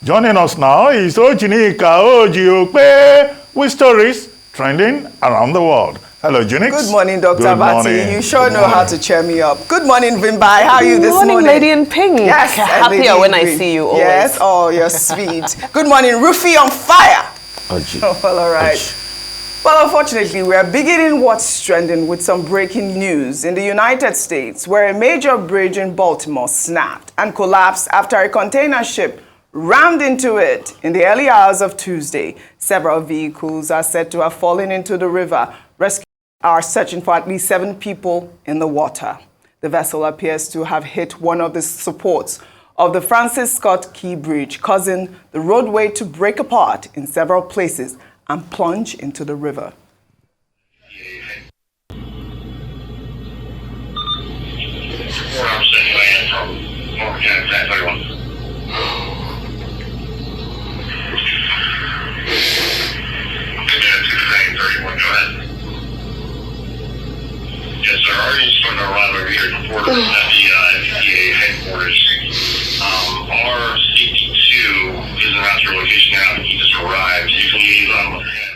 Joining us now is OjyOkpe with stories trending around the world. Hello, Junix. Good morning, Dr. Vati. You sure know how to cheer me up. Good morning, Vimbai. How are you this morning? Good morning, Lady in Pink. Yes, happier when I see you always. Yes, oh, you're sweet. Good morning, Rufy on fire. Oh, well, all right. Well, unfortunately, we are beginning what's trending with some breaking news in the United States, where a major bridge in Baltimore snapped and collapsed after a container ship rammed into it in the early hours of Tuesday. Several vehicles are said to have fallen into the river. Rescuers are searching for at least 7 people in the water. The vessel appears to have hit one of the supports of the Francis Scott Key Bridge, causing the roadway to break apart in several places and plunge into the river. Yes, sir. Already starting to arrive over here at the port at the FDA headquarters. R62 is around your location now. He just arrived. You can liaison with him.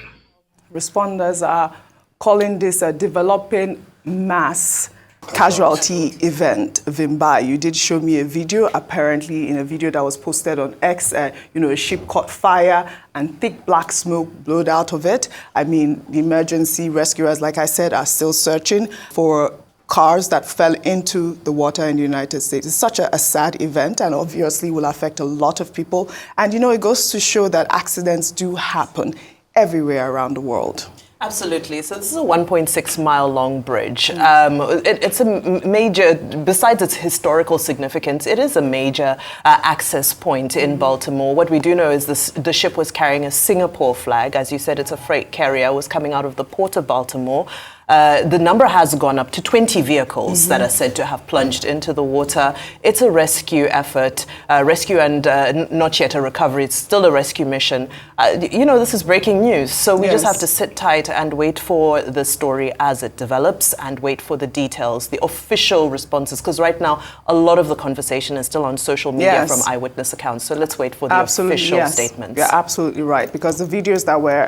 Responders are calling this a developing mass casualty event. Vimbai, you did show me a video, apparently in a video that was posted on X, a ship caught fire and thick black smoke blowed out of it. I mean, the emergency rescuers, like I said, are still searching for cars that fell into the water in the United States. It's such a sad event and obviously will affect a lot of people. And it goes to show that accidents do happen everywhere around the world. Absolutely. So this is a 1.6 mile long bridge. It's a major, besides its historical significance, it is a major access point in Baltimore. What we do know is the ship was carrying a Singapore flag. As you said, it's a freight carrier, was coming out of the port of Baltimore. The number has gone up to 20 vehicles that are said to have plunged into the water. It's a rescue effort, rescue and not yet a recovery. It's still a rescue mission. This is breaking news. So we just have to sit tight and wait for the story as it develops and wait for the details, the official responses. Because right now, a lot of the conversation is still on social media from eyewitness accounts. So let's wait for the official statements. You're absolutely right. Because the videos that were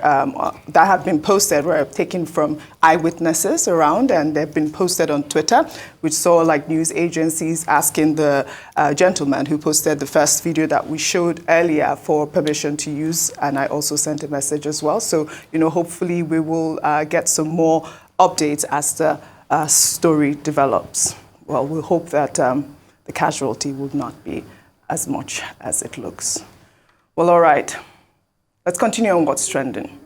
that have been posted were taken from eyewitnesses around, and they've been posted on Twitter, which saw news agencies asking the gentleman who posted the first video that we showed earlier for permission to use, and I also sent a message as well. So, hopefully we will get some more updates as the story develops. Well, we hope that the casualty will not be as much as it looks. Well, all right. Let's continue on what's trending.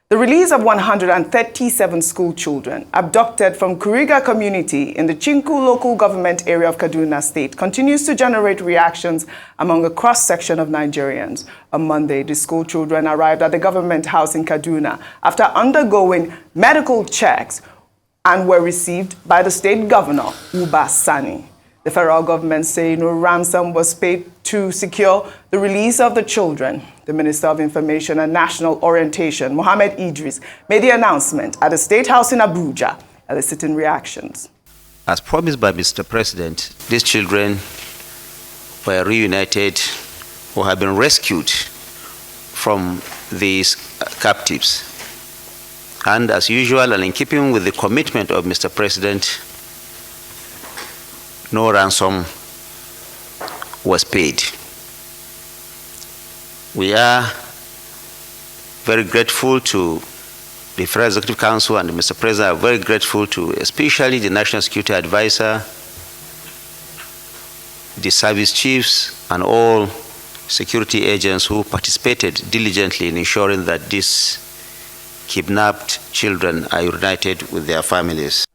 The release of 137 school children abducted from Kuriga community in the Chikun Local government area of Kaduna State continues to generate reactions among a cross-section of Nigerians. On Monday, the school children arrived at the government house in Kaduna after undergoing medical checks and were received by the state governor, Uba Sani. The federal government saying no ransom was paid to secure the release of the children. The Minister of Information and National Orientation, Mohammed Idris, made the announcement at the State House in Abuja, eliciting reactions. As promised by Mr. President, these children were reunited or have been rescued from these captives. And as usual, and in keeping with the commitment of Mr. President, no ransom was paid. We are very grateful to the Federal Executive Council and Mr. President are very grateful to especially the National Security Advisor, the service chiefs, and all security agents who participated diligently in ensuring that these kidnapped children are reunited with their families.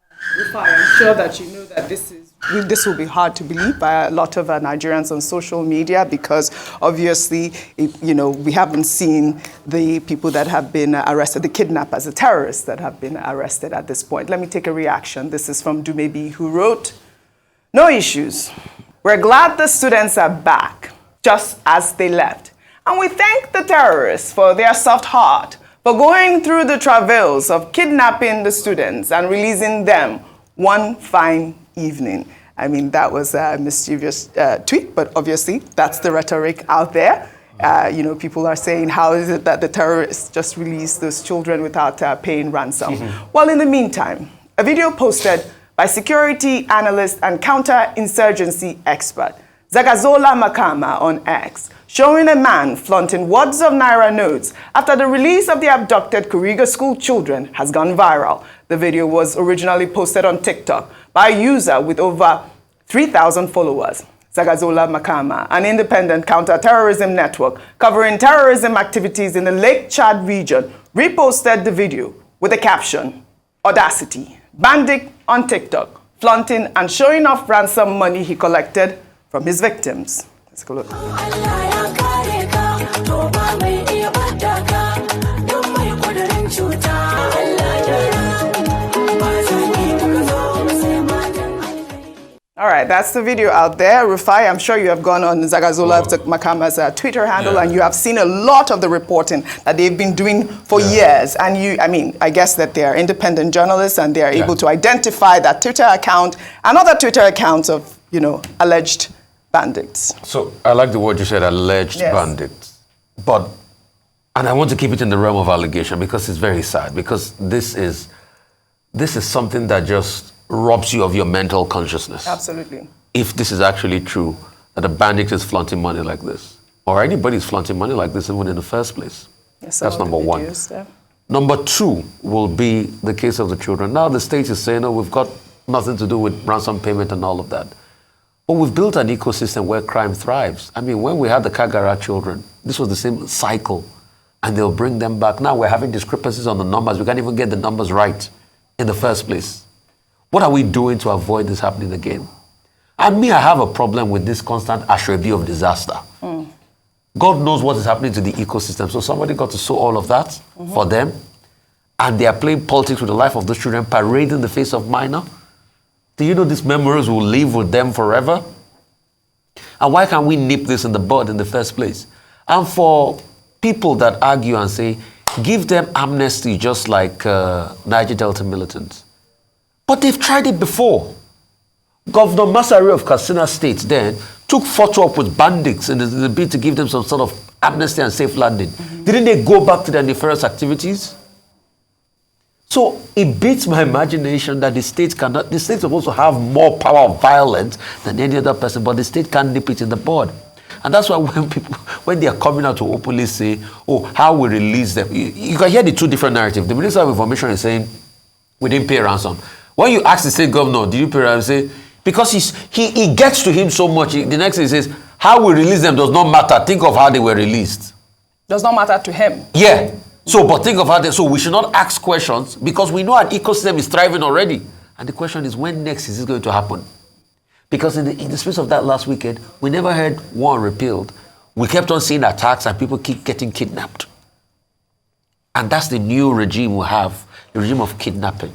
I'm sure that you know that this will be hard to believe by a lot of Nigerians on social media because obviously, we haven't seen the people that have been arrested, the kidnappers, the terrorists that have been arrested at this point. Let me take a reaction. This is from Dumebi, who wrote, "No issues. We're glad the students are back, just as they left. And we thank the terrorists for their soft heart, for going through the travails of kidnapping the students and releasing them one fine evening." I mean, that was a mischievous tweet, but obviously that's the rhetoric out there. You know, people are saying, how is it that the terrorists just released those children without paying ransom? Well, in the meantime, a video posted by security analyst and counter-insurgency expert Zagazola Makama on X, showing a man flaunting wads of Naira notes after the release of the abducted Kuriga school children has gone viral. The video was originally posted on TikTok by a user with over 3,000 followers. Zagazola Makama, an independent counter-terrorism network covering terrorism activities in the Lake Chad region, reposted the video with the caption, "Audacity, Bandit on TikTok, flaunting and showing off ransom money he collected from his victims." Let's go look. All right, that's the video out there. Rufai, I'm sure you have gone on Zagazola Makama's Twitter handle, and you have seen a lot of the reporting that they've been doing for years. And I guess that they are independent journalists and they are able to identify that Twitter account and other Twitter accounts of, you know, alleged bandits. So I like the word you said, alleged bandits. And I want to keep it in the realm of allegation because it's very sad, because this is something that just robs you of your mental consciousness. Absolutely. If this is actually true, that a bandit is flaunting money like this, or anybody is flaunting money like this even in the first place. Yes, that's number one. Number two will be the case of the children. Now the state is saying, oh, we've got nothing to do with ransom payment and all of that. But we've built an ecosystem where crime thrives. I mean, when we had the Kagara children, this was the same cycle, and they'll bring them back. Now we're having discrepancies on the numbers. We can't even get the numbers right in the first place. What are we doing to avoid this happening again? And me, I have a problem with this constant ashrebi of disaster. God knows what is happening to the ecosystem. So somebody got to sow all of that for them, and they are playing politics with the life of those children, parading the face of minor. Do you know these memories will live with them forever? And why can't we nip this in the bud in the first place? And for people that argue and say, give them amnesty just like Niger Delta militants. But they've tried it before. Governor Masari of Katsina State then took photo up with bandits in the bid to give them some sort of amnesty and safe landing. Didn't they go back to their nefarious activities? So it beats my imagination that the state is supposed to have more power of violence than any other person, but the state can't nip it in the bud. And that's why when they are coming out to openly say, oh, how we release them, you can hear the two different narratives. The Minister of Information is saying, we didn't pay ransom. When you ask the state governor, did you pay ransom? Say, because he gets to him so much, the next thing he says, how we release them does not matter. Think of how they were released. Does not matter to him. Yeah. So, but think of how so we should not ask questions because we know an ecosystem is thriving already. And the question is, when next is this going to happen? Because in the space of that last weekend, we never heard one repealed. We kept on seeing attacks and people keep getting kidnapped. And that's the new regime we have, the regime of kidnapping.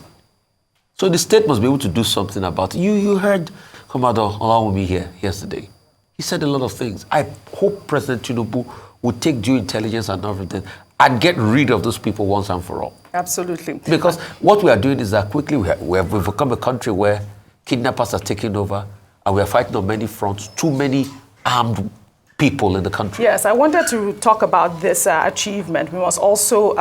So the state must be able to do something about it. You heard Commander Olawumi here yesterday. He said a lot of things. I hope President Tinubu would take due intelligence and everything and get rid of those people once and for all. Absolutely. Because what we are doing is that quickly we've become a country where kidnappers are taking over and we are fighting on many fronts, too many armed people in the country. Yes, I wanted to talk about this achievement. We must also,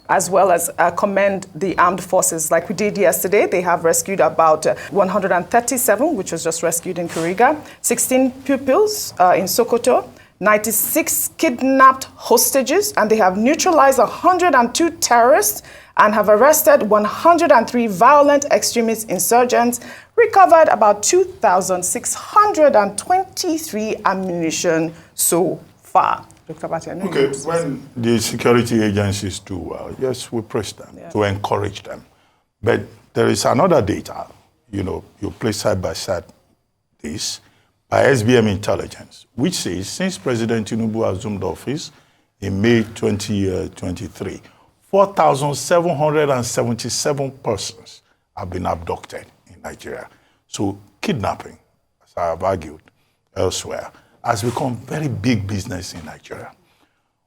as well as commend the armed forces like we did yesterday. They have rescued about 137, which was just rescued in Kuriga, 16 pupils in Sokoto, 96 kidnapped hostages, and they have neutralized 102 terrorists and have arrested 103 violent extremist insurgents, recovered about 2,623 ammunition so far. Dr. Batia, okay, when the security agencies do well, yes, we praise them to encourage them. But there is another data, you place side by side this, by SBM Intelligence, which says since President Tinubu assumed office in May 2023, 4,777 persons have been abducted in Nigeria. So kidnapping, as I have argued elsewhere, has become very big business in Nigeria.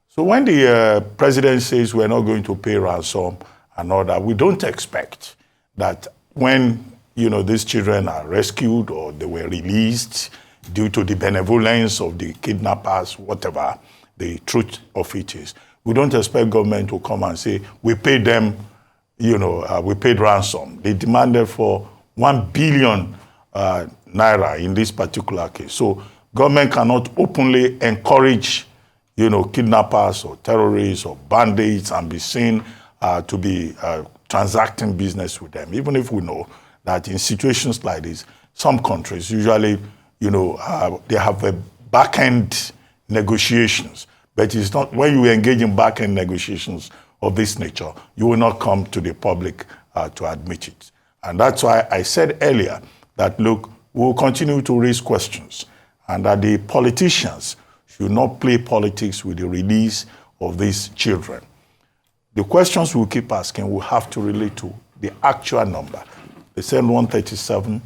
So when the president says we're not going to pay ransom and all that, we don't expect that when these children are rescued or they were released due to the benevolence of the kidnappers, whatever the truth of it is. We don't expect government to come and say, we paid them, we paid ransom. They demanded for 1 billion naira in this particular case. So government cannot openly encourage, kidnappers or terrorists or bandits and be seen to be transacting business with them, even if we know that in situations like this, some countries usually, they have a back-end negotiations, but it's not, when you engage in back-end negotiations of this nature, you will not come to the public to admit it. And that's why I said earlier that, look, we'll continue to raise questions and that the politicians should not play politics with the release of these children. The questions we'll keep asking will have to relate to the actual number. They said 137,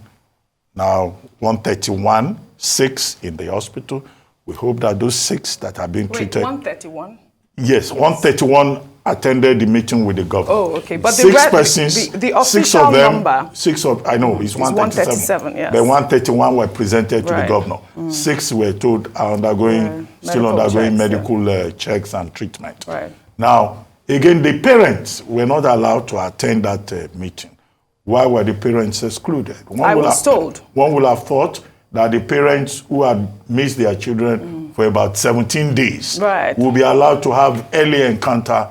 now 131, 6 in the hospital. We hope that those 6 that are being treated. 131? Yes, 131 attended the meeting with the governor. Oh, okay. But 6 persons, the official 6 of them, number. 6 of, I know, it's 137. Yes. The 131 were presented to the governor. 6 were told are undergoing, still undergoing medical checks and treatment. Right. Now, again, the parents were not allowed to attend that meeting. Why were the parents excluded? I was told. One would have thought that the parents who had missed their children for about 17 days will be allowed to have early encounter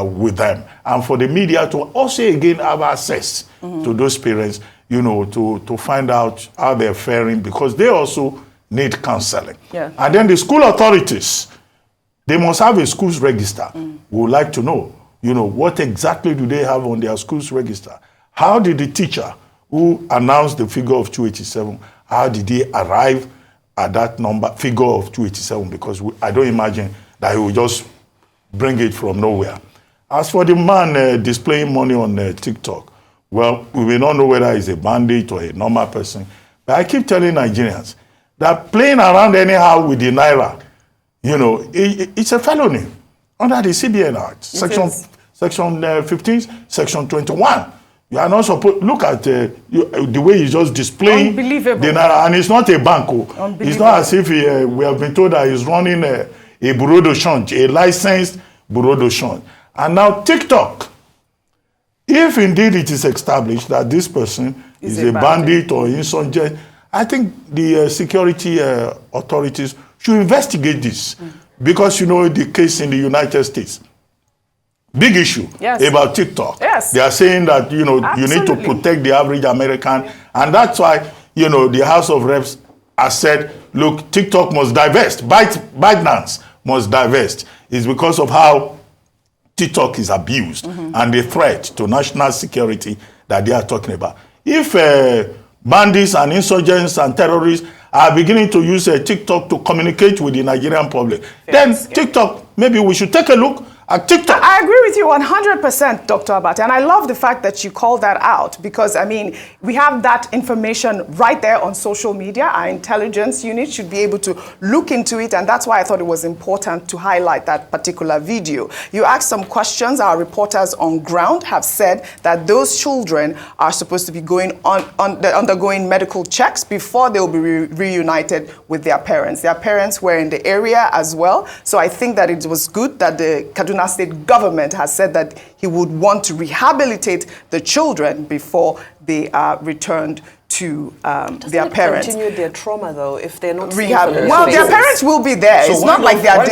with them. And for the media to also again have access to those parents, to find out how they're faring, because they also need counseling. Yeah. And then the school authorities, they must have a schools register. We would like to know, what exactly do they have on their schools register? How did the teacher who announced the figure of 287, how did he arrive at that figure of 287? Because I don't imagine that he will just bring it from nowhere. As for the man displaying money on TikTok, well, we may not know whether he's a bandit or a normal person, but I keep telling Nigerians that playing around anyhow with the naira, it's a felony under the CBN Act, section 15, section 21. You are not supposed look at the way he's just displaying the naira, and it's not a bank. It's not as if we have been told that he's running a bureau de change, a licensed bureau de change. And now TikTok, if indeed it is established that this person is a bandit or insurgent, I think the security authorities should investigate this. Because, the case in the United States, big issue about TikTok. Yes. They are saying that, you need to protect the average American. And that's why, the House of Reps has said, look, TikTok must divest. ByteDance must divest. It's because of how TikTok is abused and the threat to national security that they are talking about. If bandits and insurgents and terrorists are beginning to use TikTok to communicate with the Nigerian public, then TikTok, maybe we should take a look at TikTok. I agree with you 100%, Dr. Abate, and I love the fact that you call that out, because, we have that information right there on social media. Our intelligence unit should be able to look into it, and that's why I thought it was important to highlight that particular video. You asked some questions. Our reporters on ground have said that those children are supposed to be undergoing medical checks before they'll be reunited with their parents. Their parents were in the area as well, so I think that it was good that the Kaduna State government has said that he would want to rehabilitate the children before they are returned to their parents. Continue their trauma though if they're not Well, their parents will be there. So it's not like they are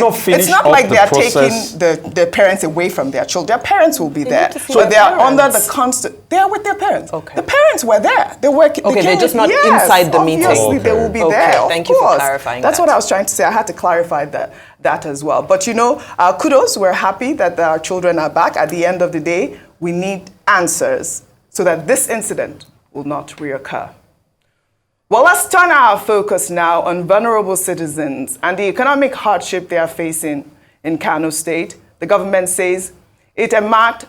taking their parents away from their children. Their parents will be there, but they are under the constant. They are with their parents. Okay. The parents were there. They were. They're just not inside the meeting. Obviously, they will be there. Thank you for clarifying. That's what I was trying to say. I had to clarify that as well. But kudos. We're happy that our children are back. At the end of the day, we need answers so that this incident will not reoccur. Well, let's turn our focus now on vulnerable citizens and the economic hardship they are facing in Kano State. The government says it earmarked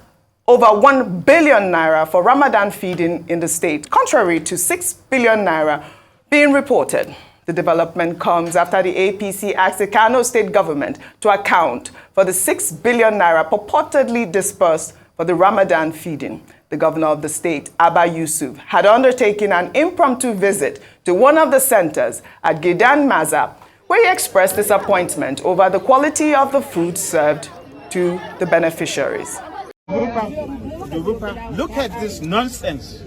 over 1 billion naira for Ramadan feeding in the state, contrary to 6 billion naira being reported. The development comes after the APC asked the Kano State government to account for the 6 billion naira purportedly disbursed for the Ramadan feeding. The the governor of the state, Abba Yusuf, had undertaken an impromptu visit to one of the centers at Gidan Maza, where he expressed disappointment over the quality of the food served to the beneficiaries. Look at this nonsense.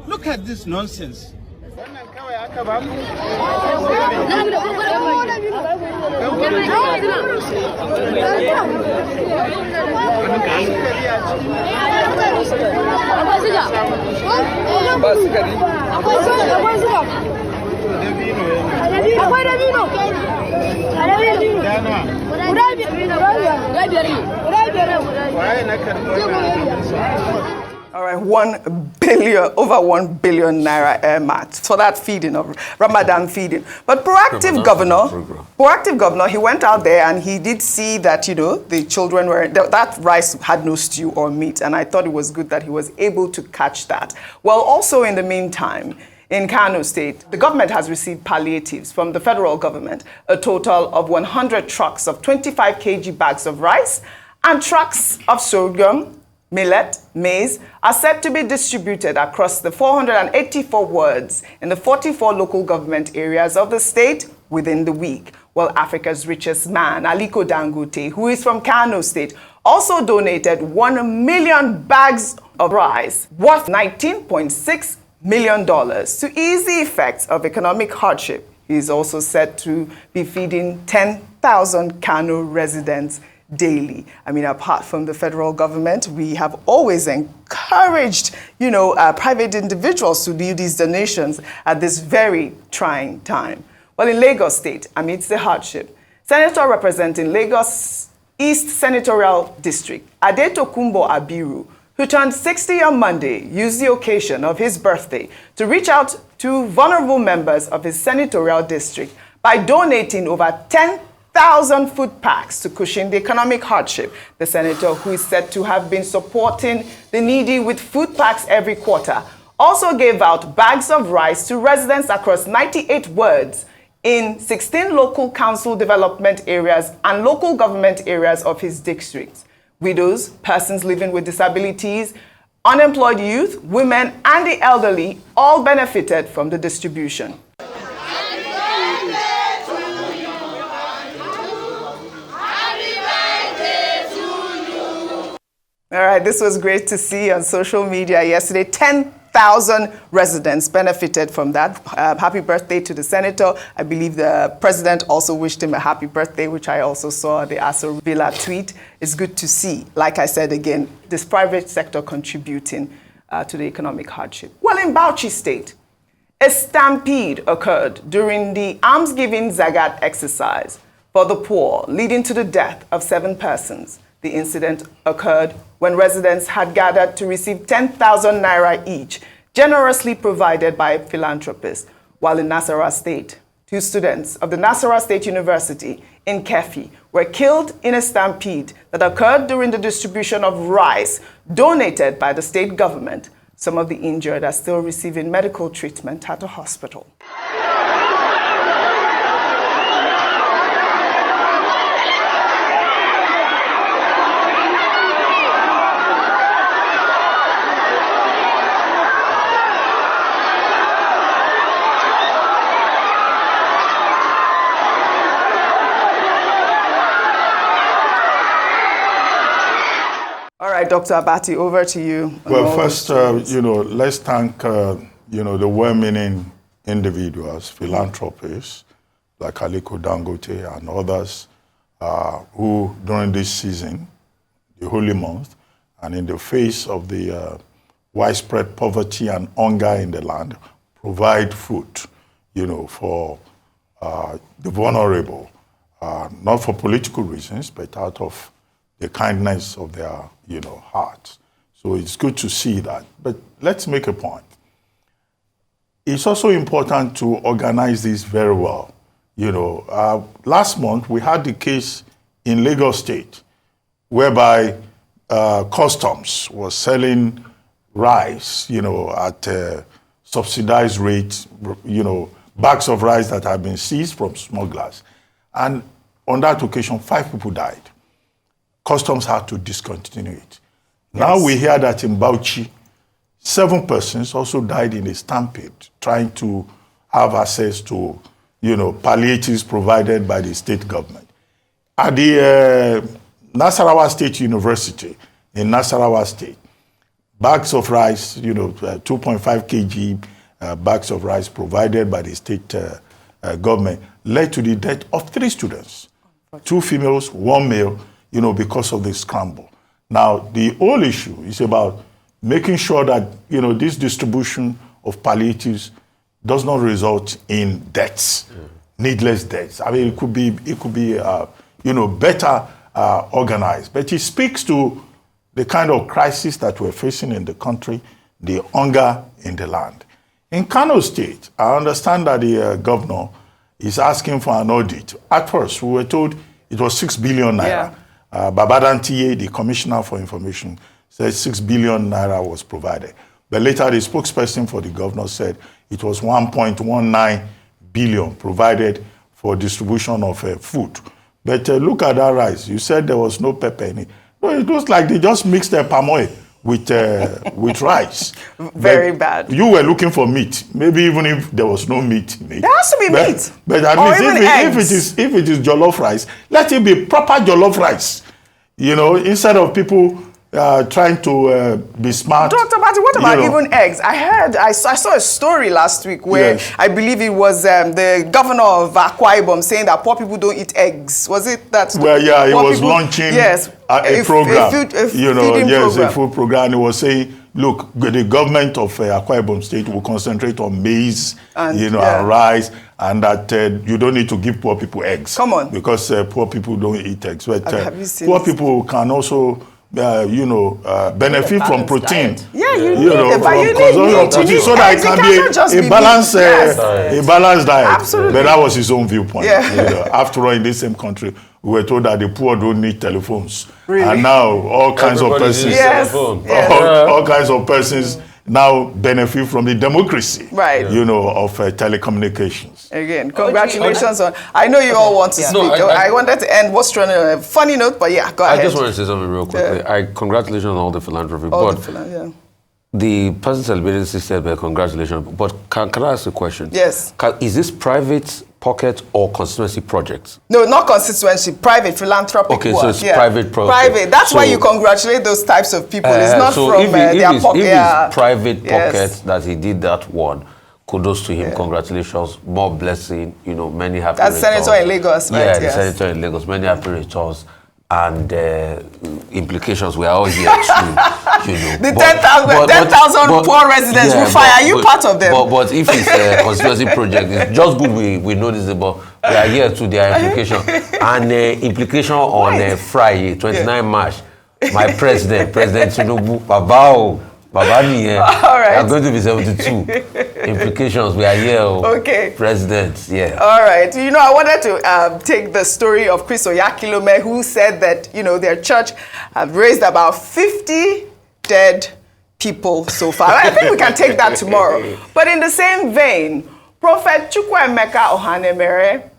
Look at this nonsense. All right, over 1 billion naira earmarked for that feeding of Ramadan feeding. But proactive governor, he went out there and he did see that, you know, the children were, that rice had no stew or meat. And I thought it was good that he was able to catch that. Well, also in the meantime, in Kano State, the government has received palliatives from the federal government, a total of 100 trucks of 25 kg bags of rice and trucks of sorghum, millet, maize are set to be distributed across the 484 wards in the 44 local government areas of the state within the week. Well, Africa's richest man, Aliko Dangote, who is from Kano State, also donated 1 million bags of rice worth $19.6 million to ease the effects of economic hardship. He is also said to be feeding 10,000 Kano residents daily. I mean, apart from the federal government, we have always encouraged, you know, private individuals to do these donations at this very trying time. Well, in Lagos State, amidst the hardship, Senator representing Lagos East Senatorial District, Adetokunbo Abiru, who turned 60 on Monday, used the occasion of his birthday to reach out to vulnerable members of his senatorial district by donating over 10,000 food packs to cushion the economic hardship. The senator, who is said to have been supporting the needy with food packs every quarter, also gave out bags of rice to residents across 98 wards in 16 local council development areas and local government areas of his district. Widows, persons living with disabilities, unemployed youth, women, and the elderly all benefited from the distribution. All right, this was great to see on social media yesterday. 10,000 residents benefited from that. Happy birthday to the senator. I believe the president also wished him a happy birthday, which I also saw the Aso Villa tweet. It's good to see, like I said again, this private sector contributing to the economic hardship. Well, in Bauchi State, a stampede occurred during the almsgiving Zagat exercise for the poor, leading to the death of 7 persons. The incident occurred when residents had gathered to receive 10,000 naira each, generously provided by philanthropists. While in Nasarawa State, 2 students of the Nasarawa State University in Kefi were killed in a stampede that occurred during the distribution of rice donated by the state government. Some of the injured are still receiving medical treatment at a hospital. All right, Dr. Abati, over to you. Well, first, you know, let's thank, you know, the well-meaning individuals, philanthropists, like Aliko Dangote and others, who during this season, the holy month, and in the face of the widespread poverty and hunger in the land, provide food, you know, for the vulnerable, not for political reasons, but out of the kindness of their, you know, hearts. So it's good to see that. But let's make a point. It's also important to organize this very well. You know, last month we had the case in Lagos State whereby customs was selling rice, you know, at a subsidized rate, you know, bags of rice that had been seized from smugglers. And on that occasion, 5 people died. Customs had to discontinue it. Now we hear that in Bauchi, 7 persons also died in a stampede trying to have access to, palliatives provided by the state government. At the Nasarawa State University in Nasarawa State, bags of rice, 2.5 kg bags of rice provided by the state government led to the death of 3 students, 2 females, 1 male, because of the scramble. Now, the whole issue is about making sure that, this distribution of palliatives does not result in deaths, needless deaths. I mean, it could be better organized. But it speaks to the kind of crisis that we're facing in the country, the hunger in the land. In Kano State, I understand that the governor is asking for an audit. At first, we were told it was 6 billion naira. Babadan Tiye, the commissioner for information, said 6 billion naira was provided. But later, the spokesperson for the governor said it was 1.19 billion provided for distribution of food. But look at that rice. You said there was no pepper in it. No, it looks like they just mixed the palm oil with rice. Very bad. You were looking for meat. Maybe even if there was no meat. There has to be meat. But at least if it is jollof rice, let it be proper jollof rice. Instead of people trying to be smart. Dr. Bati, what about even eggs? I saw a story last week where I believe it was the governor of Akwa Ibom saying that poor people don't eat eggs. Was it that? Well, yeah, he was launching a program. A food program. He was saying, look, the government of Akwa Ibom State will concentrate on maize, and rice, and that you don't need to give poor people eggs. Come on. Because poor people don't eat eggs. But poor people can also benefit from protein. Yeah, you need protein, so that it can be a balanced diet. Absolutely. But that was his own viewpoint. Yeah. After all, in this same country, we were told that the poor don't need telephones. Really? And now all kinds of persons, all kinds of persons now benefit from the democracy, of telecommunications. Again, congratulations on. I know you all want to speak. I wanted to end what's on a funny note, but go ahead. I just want to say something real quickly. Congratulations on all the philanthropy. The person celebrating 60th birthday, congratulations. But can I ask a question? Yes. Is this private pocket or constituency project? No, not constituency, private philanthropic work. Okay, so it's private project. Private. That's why you congratulate those types of people. It's not from their pocket. If it's private pocket that he did that one, kudos to him. Congratulations. More blessing. Many happy returns. That's Senator in Lagos, right? Yeah, the Senator in Lagos. Many happy returns. And implications, we are all here too. The 10,000 poor residents will fire. Are you part of them? But if it's a constituency project, it's just good we know this, but we are here too. There are implications. And implication on Friday, 29 March, my President Tinubu, Babani, all right. are going to be 72. Implications, we are here. Okay. President, All right. I wanted to take the story of Chris Oyakilome, who said that, their church have raised about 50 dead people so far. I think we can take that tomorrow. But in the same vein, Prophet Chukwuemeka Ohanemere,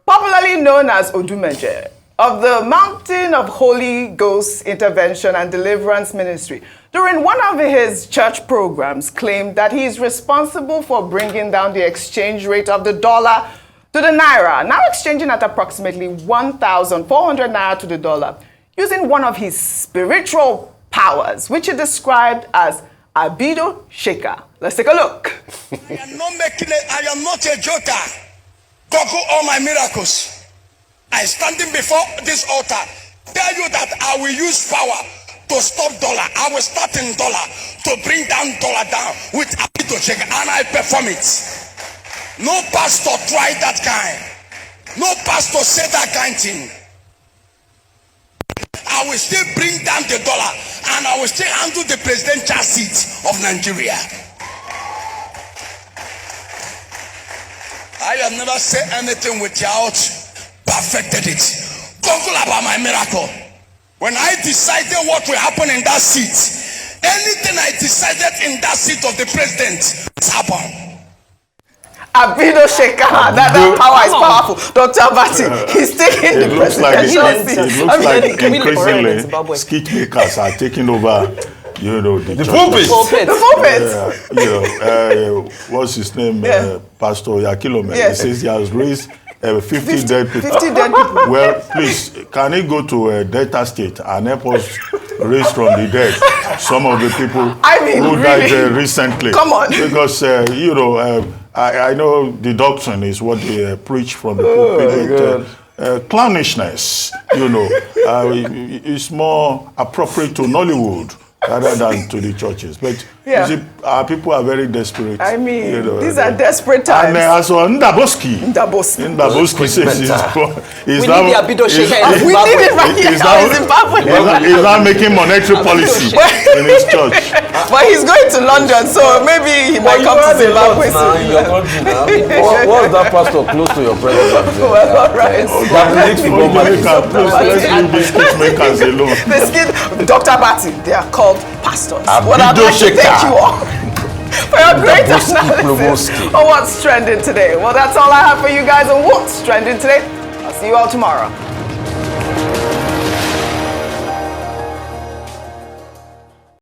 popularly known as Odumeje, of the Mountain of Holy Ghost Intervention and Deliverance Ministry, during one of his church programs, claimed that he is responsible for bringing down the exchange rate of the dollar to the naira, now exchanging at approximately 1,400 naira to the dollar, using one of his spiritual powers, which he described as Abido Shaker. Let's take a look. I am not a joker. Google all my miracles. I standing before this altar, tell you that I will use power to stop dollar. I will start in dollar to bring down dollar down with Abido Shaker, and I perform it. No pastor try that kind. No pastor say that kind thing. I will still bring down the dollar, and I will still handle the presidential seat of Nigeria. I have never said anything without perfected it. Google about my miracle. When I decided what will happen in that seat, anything I decided in that seat of the president has happened. Abido Sheka. That power is powerful. Dr. Abati, he's taking the presidential seat. It looks like increasingly skit makers are taking over, you know, the pulpit. The pulpit. You know, what's his name? Pastor Yakilome. He says he has raised 50 dead people. 50 dead people. Well, please, can he go to Delta State and help us raise from the dead some of the people who died recently? Come on. Because, you know, I know the doctrine is what they preach from the pulpit. Clownishness, you know, is more appropriate to Nollywood rather than to the churches. But you see, our people are very desperate. I mean, you know, these are desperate times. And also Ndaboski says he's now making monetary policy in his church. But he's going to London, so maybe he might come to Zimbabwe soon. What's that pastor close to your president? Well, all right. Let's leave these skit makers alone. Dr. Bati, they are called pastors. What I'd like to thank you all for your great analysis on what's trending today. Well, that's all I have for you guys on what's trending today. I'll see you all tomorrow.